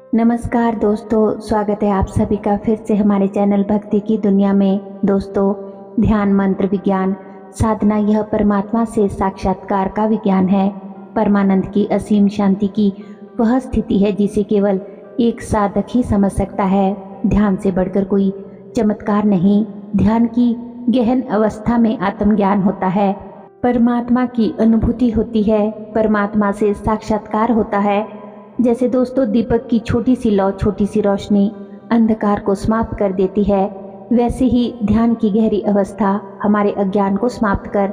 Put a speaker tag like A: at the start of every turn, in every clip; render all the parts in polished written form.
A: नमस्कार दोस्तों, स्वागत है आप सभी का फिर से हमारे चैनल भक्ति की दुनिया में। दोस्तों, ध्यान, मंत्र, विज्ञान, साधना यह परमात्मा से साक्षात्कार का विज्ञान है। परमानंद की असीम शांति की वह स्थिति है जिसे केवल एक साधक ही समझ सकता है। ध्यान से बढ़कर कोई चमत्कार नहीं। ध्यान की गहन अवस्था में आत्मज्ञान होता है, परमात्मा की अनुभूति होती है, परमात्मा से साक्षात्कार होता है। जैसे दोस्तों दीपक की छोटी सी लौ, छोटी सी रोशनी अंधकार को समाप्त कर देती है, वैसे ही ध्यान की गहरी अवस्था हमारे अज्ञान को समाप्त कर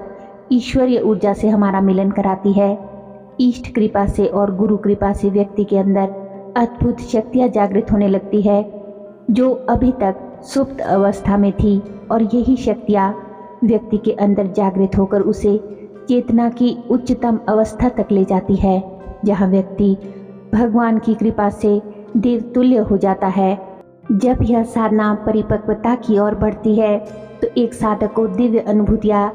A: ईश्वरीय ऊर्जा से हमारा मिलन कराती है। इष्ट कृपा से और गुरु कृपा से व्यक्ति के अंदर अद्भुत शक्तियाँ जागृत होने लगती है जो अभी तक सुप्त अवस्था में थी, और यही शक्तियाँ व्यक्ति के अंदर जागृत होकर उसे चेतना की उच्चतम अवस्था तक ले जाती है, जहाँ व्यक्ति भगवान की कृपा से देवतुल्य हो जाता है। जब यह साधना परिपक्वता की ओर बढ़ती है तो एक साधक को दिव्य अनुभूतियाँ,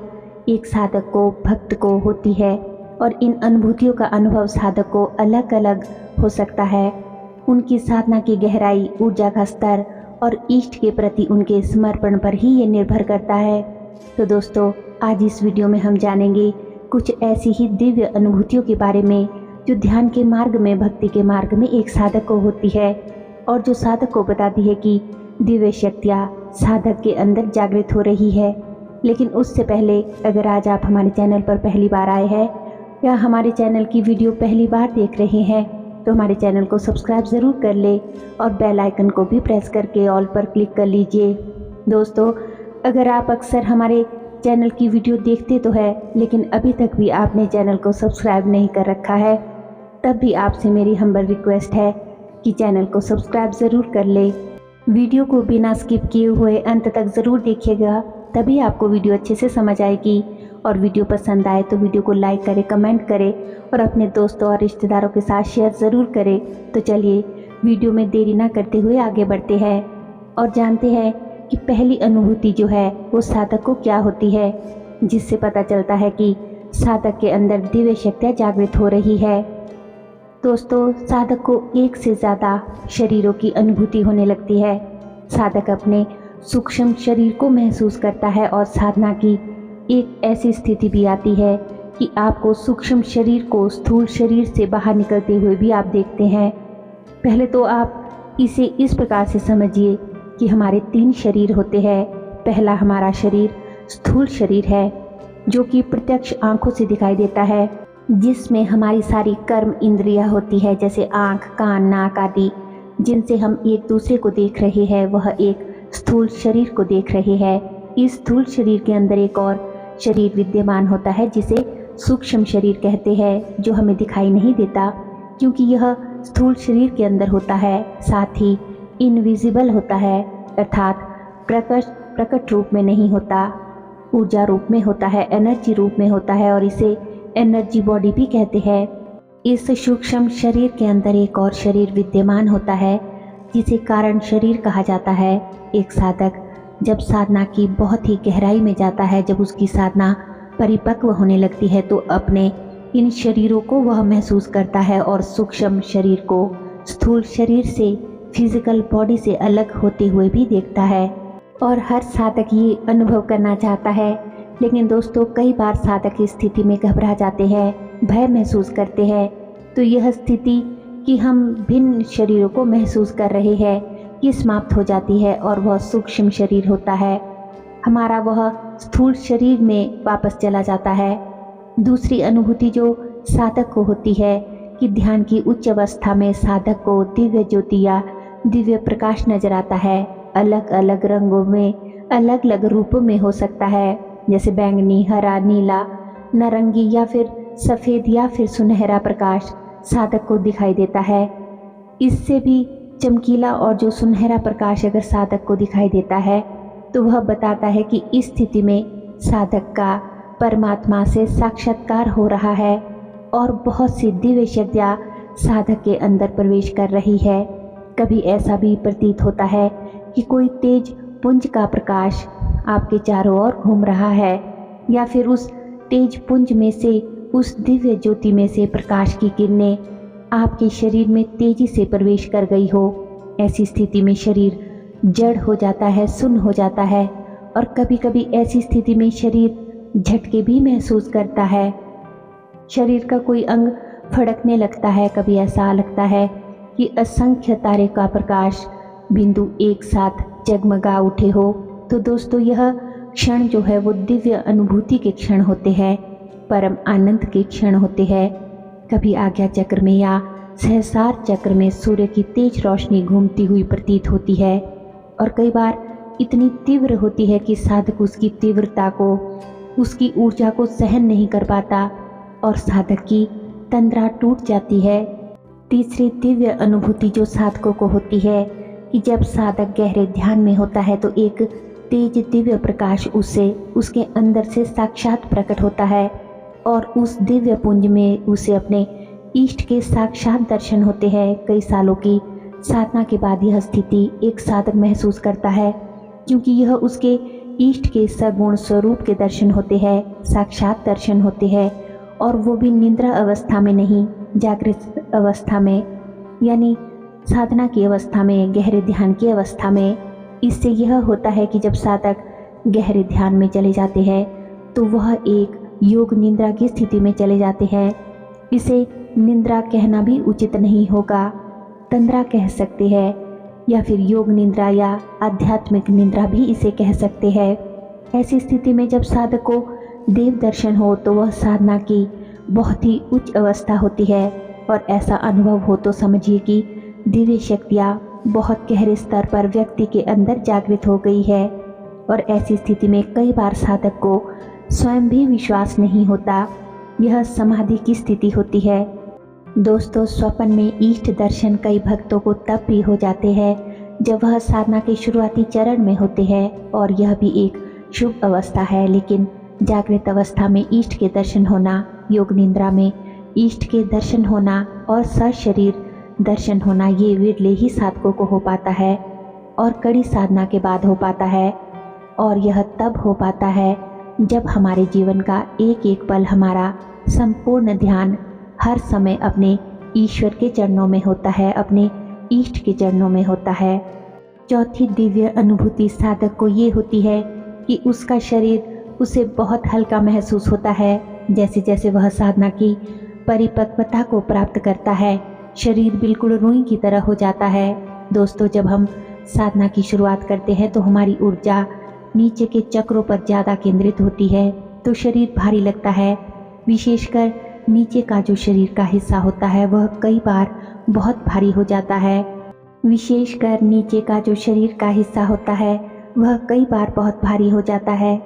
A: एक साधक को भक्त को होती है, और इन अनुभूतियों का अनुभव साधक को अलग अलग हो सकता है। उनकी साधना की गहराई, ऊर्जा का स्तर और इष्ट के प्रति उनके समर्पण पर ही ये निर्भर करता है। तो दोस्तों, आज इस वीडियो में हम जानेंगे कुछ ऐसी ही दिव्य अनुभूतियों के बारे में जो ध्यान के मार्ग में, भक्ति के मार्ग में एक साधक को होती है, और जो साधक को बताती है कि दिव्य शक्तियाँ साधक के अंदर जागृत हो रही है। लेकिन उससे पहले, अगर आज आप हमारे चैनल पर पहली बार आए हैं या हमारे चैनल की वीडियो पहली बार देख रहे हैं, तो हमारे चैनल को सब्सक्राइब ज़रूर कर ले और बेल आइकन को भी प्रेस करके ऑल पर क्लिक कर लीजिए। दोस्तों, अगर आप अक्सर हमारे चैनल की वीडियो देखते तो है, लेकिन अभी तक भी आपने चैनल को सब्सक्राइब नहीं कर रखा है, तब भी आपसे मेरी हम्बल रिक्वेस्ट है कि चैनल को सब्सक्राइब ज़रूर कर ले। वीडियो को बिना स्किप किए हुए अंत तक ज़रूर देखिएगा, तभी आपको वीडियो अच्छे से समझ आएगी। और वीडियो पसंद आए तो वीडियो को लाइक करें, कमेंट करें और अपने दोस्तों और रिश्तेदारों के साथ शेयर ज़रूर करें। तो चलिए वीडियो में देरी ना करते हुए आगे बढ़ते हैं और जानते हैं कि पहली अनुभूति जो है वो साधक को क्या होती है, जिससे पता चलता है कि साधक के अंदर दिव्य शक्तियाँ जागृत हो रही है। दोस्तों, साधक को एक से ज़्यादा शरीरों की अनुभूति होने लगती है। साधक अपने सूक्ष्म शरीर को महसूस करता है, और साधना की एक ऐसी स्थिति भी आती है कि आपको सूक्ष्म शरीर को स्थूल शरीर से बाहर निकलते हुए भी आप देखते हैं। पहले तो आप इसे इस प्रकार से समझिए कि हमारे 3 शरीर होते हैं। पहला हमारा शरीर स्थूल शरीर है, जो कि प्रत्यक्ष आँखों से दिखाई देता है, जिसमें हमारी सारी कर्म इंद्रियां होती है, जैसे आँख, कान, नाक आदि, जिनसे हम एक दूसरे को देख रहे हैं। वह एक स्थूल शरीर को देख रहे हैं। इस स्थूल शरीर के अंदर एक और शरीर विद्यमान होता है जिसे सूक्ष्म शरीर कहते हैं, जो हमें दिखाई नहीं देता क्योंकि यह स्थूल शरीर के अंदर होता है। साथ ही इनविजिबल होता है, अर्थात प्रकट रूप में नहीं होता, ऊर्जा रूप में होता है, एनर्जी रूप में होता है, और इसे एनर्जी बॉडी भी कहते हैं। इस सूक्ष्म शरीर के अंदर एक और शरीर विद्यमान होता है जिसे कारण शरीर कहा जाता है। एक साधक जब साधना की बहुत ही गहराई में जाता है, जब उसकी साधना परिपक्व होने लगती है, तो अपने इन शरीरों को वह महसूस करता है और सूक्ष्म शरीर को स्थूल शरीर से, फिजिकल बॉडी से अलग होते हुए भी देखता है। और हर साधक ये अनुभव करना चाहता है, लेकिन दोस्तों कई बार साधक इस स्थिति में घबरा जाते हैं, भय महसूस करते हैं। तो यह स्थिति कि हम भिन्न शरीरों को महसूस कर रहे हैं, ये समाप्त हो जाती है और वह सूक्ष्म शरीर होता है हमारा, वह स्थूल शरीर में वापस चला जाता है। दूसरी अनुभूति जो साधक को होती है कि ध्यान की उच्च अवस्था में साधक को दिव्य ज्योति या दिव्य प्रकाश नजर आता है। अलग अलग रंगों में, अलग अलग रूपों में हो सकता है, जैसे बैंगनी, हरा, नीला, नारंगी या फिर सफ़ेद या फिर सुनहरा प्रकाश साधक को दिखाई देता है। इससे भी चमकीला और जो सुनहरा प्रकाश अगर साधक को दिखाई देता है तो वह बताता है कि इस स्थिति में साधक का परमात्मा से साक्षात्कार हो रहा है और बहुत सी दिव्य शक्तियाँ साधक के अंदर प्रवेश कर रही है। कभी ऐसा भी प्रतीत होता है कि कोई तेज पुंज का प्रकाश आपके चारों ओर घूम रहा है, या फिर उस तेज पुंज में से, उस दिव्य ज्योति में से प्रकाश की किरणें आपके शरीर में तेजी से प्रवेश कर गई हो। ऐसी स्थिति में शरीर जड़ हो जाता है, सुन्न हो जाता है और कभी कभी ऐसी स्थिति में शरीर झटके भी महसूस करता है। शरीर का कोई अंग फड़कने लगता है। कभी ऐसा लगता है कि असंख्य तारे का प्रकाश बिंदु एक साथ जगमगा उठे हो। तो दोस्तों, यह क्षण जो है वो दिव्य अनुभूति के क्षण होते हैं, परम आनंद के क्षण होते हैं। कभी आज्ञा चक्र में या सहस्रार चक्र में सूर्य की तेज रोशनी घूमती हुई प्रतीत होती है और कई बार इतनी तीव्र होती है कि साधक उसकी तीव्रता को, उसकी ऊर्जा को सहन नहीं कर पाता और साधक की तंद्रा टूट जाती है। तीसरी दिव्य अनुभूति जो साधकों को होती है कि जब साधक गहरे ध्यान में होता है तो एक तेज दिव्य प्रकाश उसे उसके अंदर से साक्षात प्रकट होता है और उस दिव्य पुंज में उसे अपने इष्ट के साक्षात दर्शन होते हैं। कई सालों की साधना के बाद यह स्थिति एक साधक महसूस करता है, क्योंकि यह उसके इष्ट के सगुण स्वरूप के दर्शन होते हैं, साक्षात दर्शन होते हैं, और वो भी निद्रा अवस्था में नहीं, जागृत अवस्था में, यानी साधना की अवस्था में, गहरे ध्यान की अवस्था में। इससे यह होता है कि जब साधक गहरे ध्यान में चले जाते हैं तो वह एक योग निद्रा की स्थिति में चले जाते हैं। इसे निद्रा कहना भी उचित नहीं होगा, तंद्रा कह सकते हैं या फिर योग निद्रा या आध्यात्मिक निद्रा भी इसे कह सकते हैं। ऐसी स्थिति में जब साधक को देव दर्शन हो तो वह साधना की बहुत ही उच्च अवस्था होती है और ऐसा अनुभव हो तो समझिए कि दिव्य शक्तियाँ बहुत गहरे स्तर पर व्यक्ति के अंदर जागृत हो गई है। और ऐसी स्थिति में कई बार साधक को स्वयं भी विश्वास नहीं होता, यह समाधि की स्थिति होती है। दोस्तों, स्वप्न में इष्ट दर्शन कई भक्तों को तब भी हो जाते हैं जब वह साधना के शुरुआती चरण में होते हैं और यह भी एक शुभ अवस्था है। लेकिन जागृत अवस्था में इष्ट के दर्शन होना, योग निद्रा में इष्ट के दर्शन होना और सशरीर दर्शन होना, ये विरले ही साधकों को हो पाता है और कड़ी साधना के बाद हो पाता है। और यह तब हो पाता है जब हमारे जीवन का एक एक पल, हमारा संपूर्ण ध्यान हर समय अपने ईश्वर के चरणों में होता है, अपने इष्ट के चरणों में होता है। चौथी दिव्य अनुभूति साधक को ये होती है कि उसका शरीर उसे बहुत हल्का महसूस होता है। जैसे जैसे वह साधना की परिपक्वता को प्राप्त करता है, शरीर बिल्कुल रुई की तरह हो जाता है। दोस्तों, जब हम साधना की शुरुआत करते हैं तो हमारी ऊर्जा नीचे के चक्रों पर ज़्यादा केंद्रित होती है, तो शरीर भारी लगता है। विशेषकर नीचे का जो शरीर का हिस्सा होता है वह कई बार बहुत भारी हो जाता है। विशेषकर नीचे का जो शरीर का हिस्सा होता है वह कई बार बहुत भारी हो जाता है।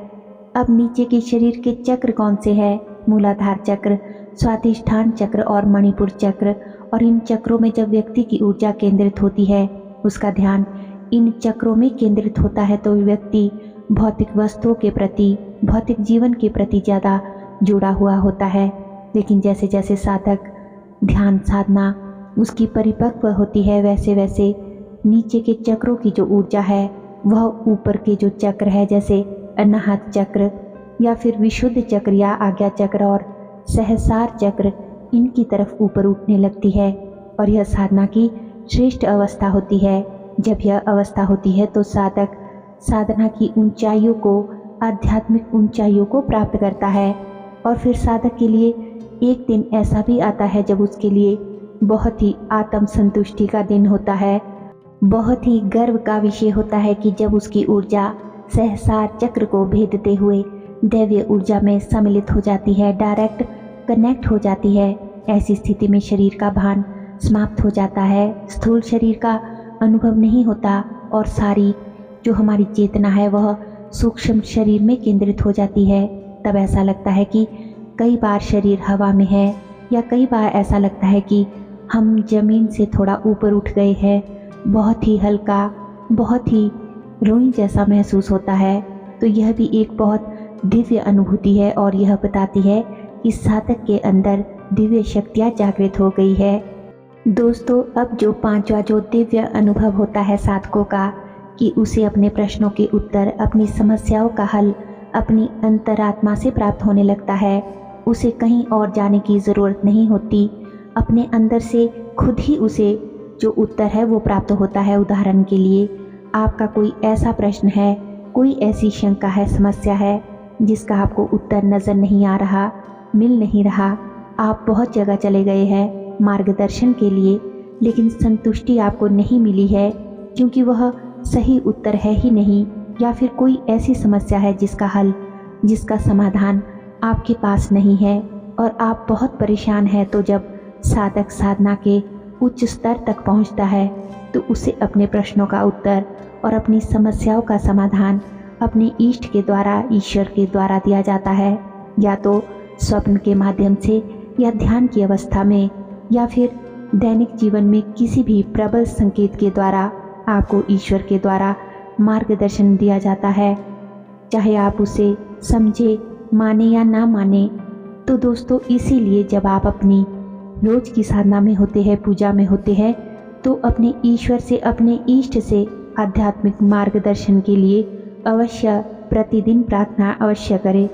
A: अब नीचे के शरीर के चक्र कौन से हैं? मूलाधार चक्र, स्वादिष्ठान चक्र और मणिपुर चक्र। और इन चक्रों में जब व्यक्ति की ऊर्जा केंद्रित होती है, उसका ध्यान इन चक्रों में केंद्रित होता है, तो व्यक्ति भौतिक वस्तुओं के प्रति, भौतिक जीवन के प्रति ज़्यादा जुड़ा हुआ होता है। लेकिन जैसे जैसे साधक ध्यान साधना उसकी परिपक्व होती है, वैसे वैसे नीचे के चक्रों की जो ऊर्जा है वह ऊपर के जो चक्र है, जैसे अनाहत चक्र या फिर विशुद्ध चक्र या आज्ञा चक्र और सहस्रार चक्र, इनकी तरफ ऊपर उठने लगती है। और यह साधना की श्रेष्ठ अवस्था होती है। जब यह अवस्था होती है तो साधक साधना की ऊंचाइयों को, आध्यात्मिक ऊंचाइयों को प्राप्त करता है। और फिर साधक के लिए एक दिन ऐसा भी आता है जब उसके लिए बहुत ही आत्म संतुष्टि का दिन होता है। बहुत ही गर्व का विषय होता है कि जब उसकी ऊर्जा सहस्रार चक्र को भेदते हुए दैवीय ऊर्जा में सम्मिलित हो जाती है, डायरेक्ट कनेक्ट हो जाती है। ऐसी स्थिति में शरीर का भान समाप्त हो जाता है, स्थूल शरीर का अनुभव नहीं होता और सारी जो हमारी चेतना है वह सूक्ष्म शरीर में केंद्रित हो जाती है। तब ऐसा लगता है कि कई बार शरीर हवा में है, या कई बार ऐसा लगता है कि हम जमीन से थोड़ा ऊपर उठ गए हैं। बहुत ही हल्का, बहुत ही रुई जैसा महसूस होता है। तो यह भी एक बहुत दिव्य अनुभूति है और यह बताती है कि साधक के अंदर दिव्य शक्तियाँ जागृत हो गई है। दोस्तों, अब जो पांचवा जो दिव्य अनुभव होता है साधकों का, कि उसे अपने प्रश्नों के उत्तर, अपनी समस्याओं का हल अपनी अंतरात्मा से प्राप्त होने लगता है। उसे कहीं और जाने की ज़रूरत नहीं होती, अपने अंदर से खुद ही उसे जो उत्तर है वो प्राप्त होता है। उदाहरण के लिए आपका कोई ऐसा प्रश्न है, कोई ऐसी शंका है, समस्या है जिसका आपको उत्तर नज़र नहीं आ रहा, मिल नहीं रहा। आप बहुत जगह चले गए हैं मार्गदर्शन के लिए, लेकिन संतुष्टि आपको नहीं मिली है क्योंकि वह सही उत्तर है ही नहीं, या फिर कोई ऐसी समस्या है जिसका हल, जिसका समाधान आपके पास नहीं है और आप बहुत परेशान हैं। तो जब साधक साधना के उच्च स्तर तक पहुंचता है तो उसे अपने प्रश्नों का उत्तर और अपनी समस्याओं का समाधान अपने इष्ट के द्वारा, ईश्वर के द्वारा दिया जाता है, या तो स्वप्न के माध्यम से, या ध्यान की अवस्था में, या फिर दैनिक जीवन में किसी भी प्रबल संकेत के द्वारा आपको ईश्वर के द्वारा मार्गदर्शन दिया जाता है, चाहे आप उसे समझे, माने या ना माने। तो दोस्तों, इसीलिए जब आप अपनी रोज की साधना में होते हैं, पूजा में होते हैं, तो अपने ईश्वर से, अपने इष्ट से आध्यात्मिक मार्गदर्शन के लिए अवश्य प्रतिदिन प्रार्थना अवश्य करें।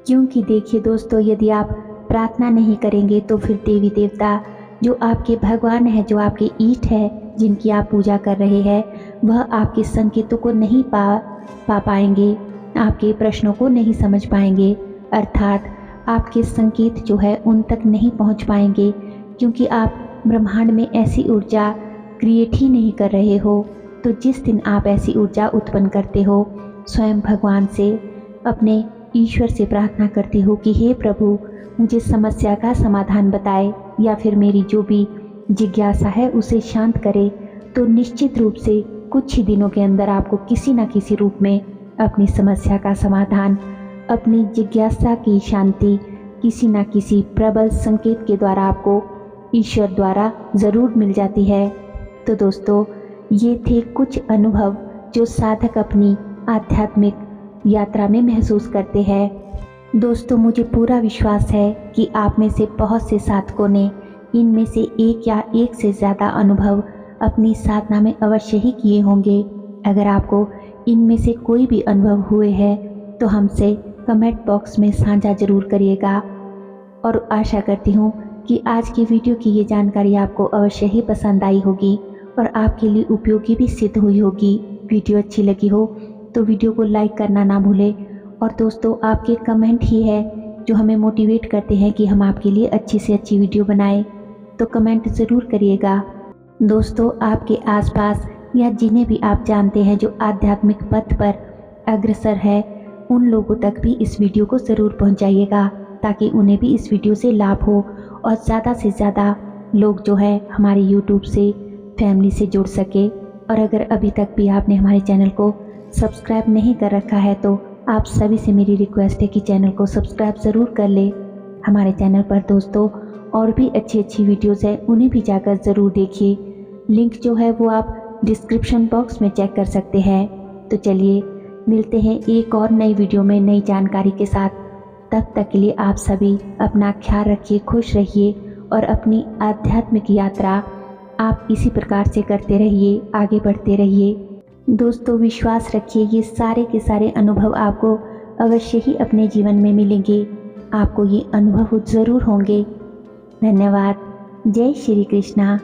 A: क्योंकि देखिए दोस्तों, यदि आप प्रार्थना नहीं करेंगे तो फिर देवी देवता, जो आपके भगवान है, जो आपके इष्ट है, जिनकी आप पूजा कर रहे हैं, वह आपके संकेतों को नहीं पा पाएंगे, आपके प्रश्नों को नहीं समझ पाएंगे, अर्थात आपके संकेत जो है उन तक नहीं पहुंच पाएंगे, क्योंकि आप ब्रह्मांड में ऐसी ऊर्जा क्रिएट ही नहीं कर रहे हो। तो जिस दिन आप ऐसी ऊर्जा उत्पन्न करते हो, स्वयं भगवान से, अपने ईश्वर से प्रार्थना करते हो कि हे प्रभु, मुझे समस्या का समाधान बताए, या फिर मेरी जो भी जिज्ञासा है उसे शांत करे, तो निश्चित रूप से कुछ ही दिनों के अंदर आपको किसी न किसी रूप में अपनी समस्या का समाधान, अपनी जिज्ञासा की शांति किसी न किसी प्रबल संकेत के द्वारा आपको ईश्वर द्वारा ज़रूर मिल जाती है। तो दोस्तों, ये थे कुछ अनुभव जो साधक अपनी आध्यात्मिक यात्रा में महसूस करते हैं। दोस्तों, मुझे पूरा विश्वास है कि आप में से बहुत से साधकों ने इनमें से एक या एक से ज़्यादा अनुभव अपनी साधना में अवश्य ही किए होंगे। अगर आपको इनमें से कोई भी अनुभव हुए हैं तो हमसे कमेंट बॉक्स में साझा ज़रूर करिएगा। और आशा करती हूँ कि आज की वीडियो की ये जानकारी आपको अवश्य ही पसंद आई होगी और आपके लिए उपयोगी भी सिद्ध हुई होगी। वीडियो अच्छी लगी हो तो वीडियो को लाइक करना ना भूलें। और दोस्तों, आपके कमेंट ही है जो हमें मोटिवेट करते हैं कि हम आपके लिए अच्छी से अच्छी वीडियो बनाएं, तो कमेंट ज़रूर करिएगा। दोस्तों, आपके आसपास या जिन्हें भी आप जानते हैं जो आध्यात्मिक पथ पर अग्रसर है, उन लोगों तक भी इस वीडियो को ज़रूर पहुंचाइएगा, ताकि उन्हें भी इस वीडियो से लाभ हो और ज़्यादा से ज़्यादा लोग जो है हमारे यूट्यूब से, फैमिली से जुड़ सके। और अगर अभी तक भी आपने हमारे चैनल को सब्सक्राइब नहीं कर रखा है तो आप सभी से मेरी रिक्वेस्ट है कि चैनल को सब्सक्राइब ज़रूर कर ले। हमारे चैनल पर दोस्तों और भी अच्छी अच्छी वीडियोज़ हैं, उन्हें भी जाकर ज़रूर देखिए। लिंक जो है वो आप डिस्क्रिप्शन बॉक्स में चेक कर सकते हैं। तो चलिए मिलते हैं एक और नई वीडियो में नई जानकारी के साथ। तब तक के लिए आप सभी अपना ख्याल रखिए, खुश रहिए और अपनी आध्यात्मिक यात्रा आप इसी प्रकार से करते रहिए, आगे बढ़ते रहिए। दोस्तों, विश्वास रखिए, ये सारे के सारे अनुभव आपको अवश्य ही अपने जीवन में मिलेंगे। आपको ये अनुभव ज़रूर होंगे। धन्यवाद। जय श्री कृष्णा।